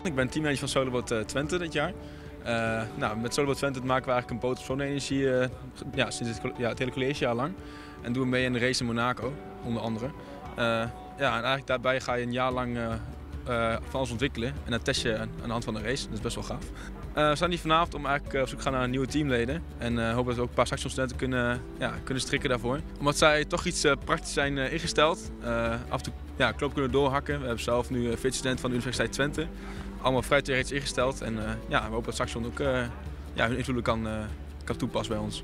Ik ben teammanager van Soloboot Twente dit jaar. Met Soloboot Twente maken we eigenlijk een boot op zonne-energie sinds het hele collegejaar lang. En doen we mee in de race in Monaco, onder andere. En eigenlijk daarbij ga je een jaar lang van alles ontwikkelen en dat test je aan de hand van de race. Dat is best wel gaaf. We staan hier vanavond om eigenlijk op zoek te gaan naar nieuwe teamleden. En hopen dat we ook een paar stationsstudenten kunnen strikken daarvoor. Omdat zij toch iets praktisch zijn ingesteld. Af en toe knopen kunnen doorhakken. We hebben zelf nu 14 studenten van de Universiteit Twente. Allemaal vrij theoretisch ingesteld. En we hopen dat Saxion ook hun invloeden kan toepassen bij ons.